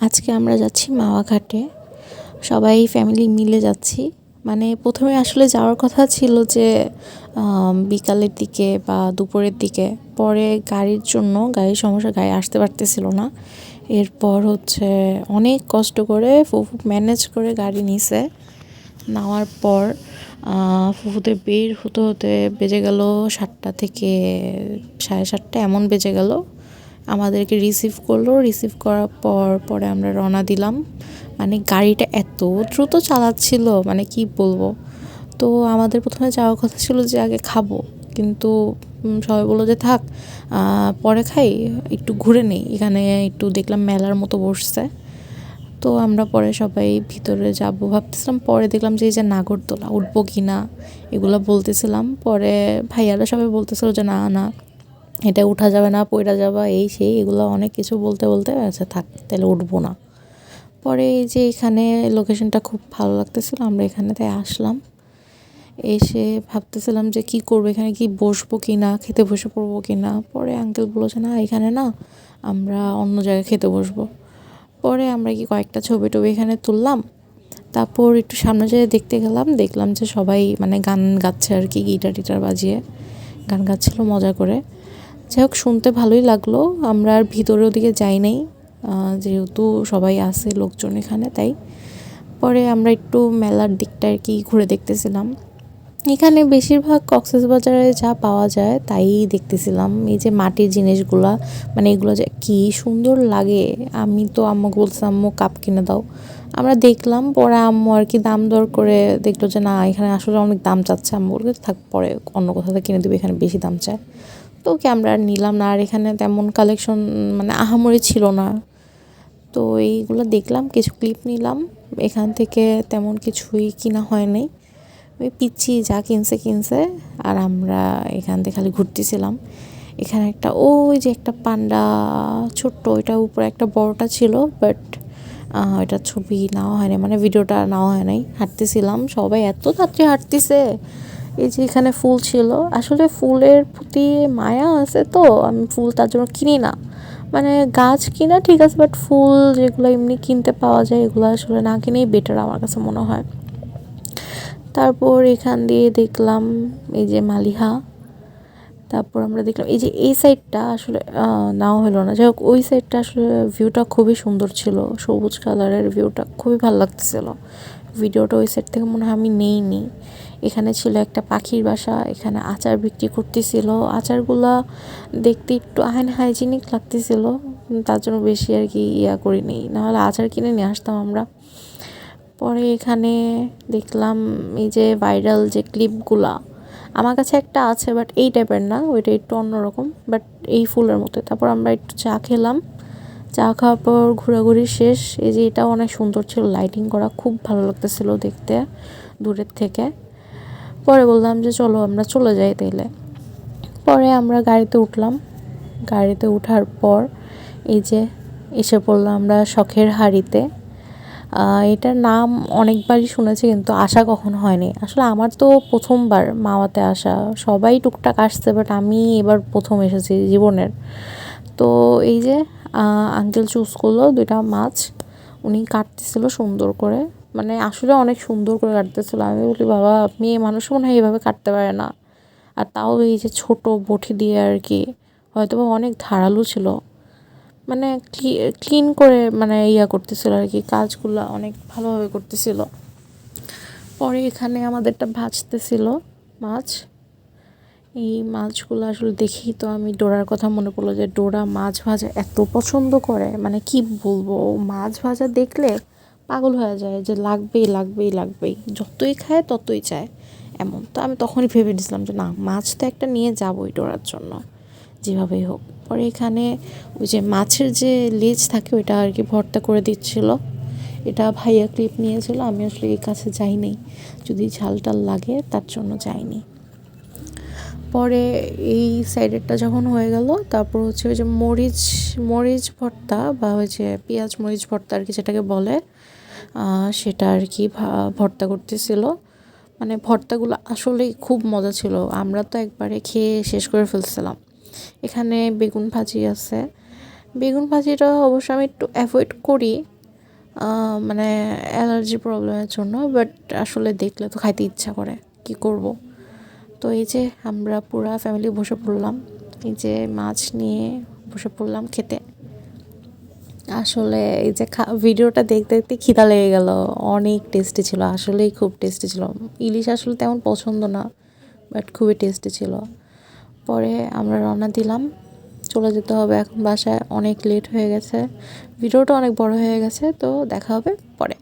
আজকে আমরা যাচ্ছি মাওয়া ঘাটে। সবাই ফ্যামিলি মিলে যাচ্ছি। মানে প্রথমে আসলে যাওয়ার কথা ছিল যে বিকালের দিকে বা দুপুরের দিকে। পরে গাড়ির সমস্যা, গাড়ি আসতে পারতেছিল না। এরপর অনেক কষ্ট করে ফুফু ম্যানেজ করে গাড়ি নিছে। নেওয়ার পর ফুফুদের বের হতে হতে বেজে গেল 7টা থেকে 7:30 এমন বেজে গেল। আমাদেরকে রিসিভ করলো, রিসিভ করার পরে আমরা রওনা দিলাম। মানে গাড়িটা এত দ্রুত চালাচ্ছিল, মানে কি বলবো। তো আমাদের প্রথমে যাওয়ার কথা ছিল যে আগে খাবো, কিন্তু সবাই বললো যে থাক, পরে খাই, একটু ঘুরে নেই, এখানে একটু দেখলাম মেলার মতো বসছে। তো আমরা পরে সবাই ভিতরে যাব ভাবতেছিলাম। পরে দেখলাম যে এই যে নাগরদোলা উঠবো কি না এগুলো বলতেছিলাম। পরে ভাইয়ারা সবাই বলতেছিল যে না না, এটা উঠা যাবে না, পইড়া যাবা, এই সেই এগুলো অনেক কিছু বলতে বলতে আচ্ছা থাক তাহলে উঠবো না। পরে এই যে এখানে লোকেশনটা খুব ভালো লাগতেছিল, আমরা এখানে তাই আসলাম। এসে ভাবতেছিলাম যে কি করবো, এখানে কি বসবো কি না, খেতে বসে পড়বো কি না। পরে আঙ্কেল বললো যে না, এখানে না, আমরা অন্য জায়গায় খেতে বসবো। পরে আমরা কয়েকটা ছবি টবি এখানে তুললাম। তারপর একটু সামনে যেয়ে দেখলাম যে সবাই মানে গান গাচ্ছে আর কি, গিটার টিটার বাজিয়ে গান গাচ্ছিল মজা করে। যাই হোক, শুনতে ভালোই লাগলো। আমরা আর ভিতরের দিকে যাই নাই, যেহেতু সবাই আছে লোকজন এখানে, তাই। পরে আমরা একটু মেলার দিকটা আর কি ঘুরে দেখতেছিলাম। এখানে বেশিরভাগ কক্সবাজারে যা পাওয়া যায় তাই দেখতেছিলাম। এই যে মাটির জিনিসগুলা, মানে এগুলো যে কি সুন্দর লাগে। আমি তো আম্মুকে বলছিলাম আম্মু কাপ কিনে দাও। আমরা দেখলাম, পরে আম্মু আর কি দাম দর করে দেখলো যে না, এখানে আসলে অনেক দাম চাচ্ছে। আম্মু বললো থাক, পরে অন্য কোথাও থেকে কিনে দেবে, এখানে বেশি দাম চায়। তো ওকে আমরা আর নিলাম না। আর এখানে তেমন কালেকশন মানে আহামরি ছিল না। তো এইগুলো দেখলাম, কিছু ক্লিপ নিলাম। এখান থেকে তেমন কিছুই কিনা হয় নাই। ওই পিচ্ছি যা কিনছে। আর আমরা এখান থেকে খালি ঘুরতেছিলাম। এখানে ওই যে একটা পান্ডা ছোট্ট, ওইটা উপরে একটা বড়টা ছিল, বাট ওইটা ছবি নেওয়া হয়নি, মানে ভিডিওটা নেওয়া হয় নাই। হাঁটতেছিলাম, সবাই এত তাড়াতাড়ি হাঁটতেছে। এই যে এখানে ফুল ছিল, আসলে ফুলের প্রতি মায়া আছে, তো আমি ফুল তার জন্য কিনি না। মানে গাছ কিনা ঠিক আছে, বাট ফুল যেগুলো এমনি কিনতে পাওয়া যায় এগুলো আসলে না কিনেই বেটার আমার কাছে মনে হয়। তারপর এখান দিয়ে দেখলাম এই যে মালিহা। তারপর আমরা দেখলাম এই যে এই সাইডটা আসলে নাও হলো না। যাই হোক, ওই সাইডটা আসলে ভিউটা খুবই সুন্দর ছিল, সবুজ কালারের ভিউটা খুবই ভালো লাগতেছিল। ভিডিওটা ওই সাইড থেকে মনে হয় আমি নেইনি। এখানে ছিল একটা পাখির বাসা, এখানে আচার বিক্রি করতেছিল। আচারগুলা দেখতে একটু হাইজিনিক লাগতেছিল, তার জন্য বেশি আর কি করিনি, নাহলে আচার কিনে নিয়ে আসতাম আমরা। পরে এখানে দেখলাম এই যে ভাইরাল যে ক্লিপগুলা, আমার কাছে একটা আছে, বাট এই টাইপের না, ওইটা একটু অন্যরকম, বাট এই ফুলের মতো। তারপর আমরা একটু চা খেলাম। চা খাওয়ার পর ঘোরাঘুরি শেষ। এই যে এটাও অনেক সুন্দর ছিল, লাইটিং করা, খুব ভালো লাগতেছিল দেখতে দূরের থেকে। পরে বললাম যে চলো আমরা চলে যাই তাইলে। পরে আমরা গাড়িতে উঠলাম। গাড়িতে ওঠার পর এই যে এসে পড়লাম আমরা শখের হাঁড়িতে। এটার নাম অনেকবারই শুনেছি, কিন্তু আসা কখনো হয়নি। আসলে আমার তো প্রথমবার মাওয়াতে আসা, সবাই টুকটাক আসছে, বাট আমি এবার প্রথম এসেছি জীবনের। তো এই যে আঙ্কেল চুজ করলো 2টা মাছ, উনি কাটতেছিল সুন্দর করে, মানে আসলে অনেক সুন্দর করে কাটতেছিল। আমি বলি বাবা, মেয়ে মানুষ মনে হয় এইভাবে কাটতে পারে না। আর তাও এই যে ছোট বটি দিয়ে আর কি, হয়তো বা অনেক ধারালো ছিল। মানে ক্লিন করে মানে করতেছিল আর কি, কাজগুলো অনেক ভালোভাবে করতেছিল। পরে এখানে আমাদেরটা ভাজতেছিল মাছ। এই মাছগুলো আসলে দেখেই তো আমি ডোরার কথা মনে পড়লো, যে ডোরা মাছ ভাজা এত পছন্দ করে, মানে কি বলবো, মাছ ভাজা দেখলে পাগল হয়ে যায়, যে লাগবেই লাগবেই লাগবেই, যতই খায় ততই চায় এমন। তো আমি তখনই ভেবে নিয়েছিলাম যে না, মাছ তো একটা নিয়ে যাবোই ডোরার জন্য, যেভাবেই হোক। পরে এখানে ওই যে মাছের যে লেজ থাকে ওইটা আর কি ভর্তা করে দিচ্ছিল। এটা ভাইয়া ক্লিপ নিয়েছিল, আমি আসলে এই কাছে যাইনি, যদি ঝাল টাল লাগে তার জন্য যাইনি। পরে এই সাইডেরটা যখন হয়ে গেল, তারপর ওই যে মরিচ মরিচ ভর্তা, বা ওই যে পেঁয়াজ মরিচ ভর্তা আর কি যেটাকে বলে, সেটা আর কি ভর্তা করতেছিল। মানে ভর্তাগুলো আসলেই খুব মজা ছিল, আমরা তো একবারে খেয়ে শেষ করে ফেলছিলাম। এখানে বেগুন ভাজি আছে, বেগুন ভাজিটা অবশ্য আমি একটু অ্যাভয়েড করি, মানে অ্যালার্জি প্রবলেমের জন্য, বাট আসলে দেখলে তো খাইতে ইচ্ছা করে, কি করব। তো এই যে আমরা পুরা ফ্যামিলি বসে পড়লাম, এই যে মাছ নিয়ে বসে পড়লাম খেতে। আসলে এই যে ভিডিওটা দেখতে দেখতে খিদা লেগে গেল। অনেক টেস্টি ছিল, আসলেই খুব টেস্টি ছিল। ইলিশ আসলে তেমন পছন্দ না, বাট খুবই টেস্টি ছিল। পরে আমরা রওনা দিলাম, চলে যেতে হবে এখন বাসায়, অনেক লেট হয়ে গেছে, ভিডিওটা অনেক বড় হয়ে গেছে, তো দেখা হবে পরে।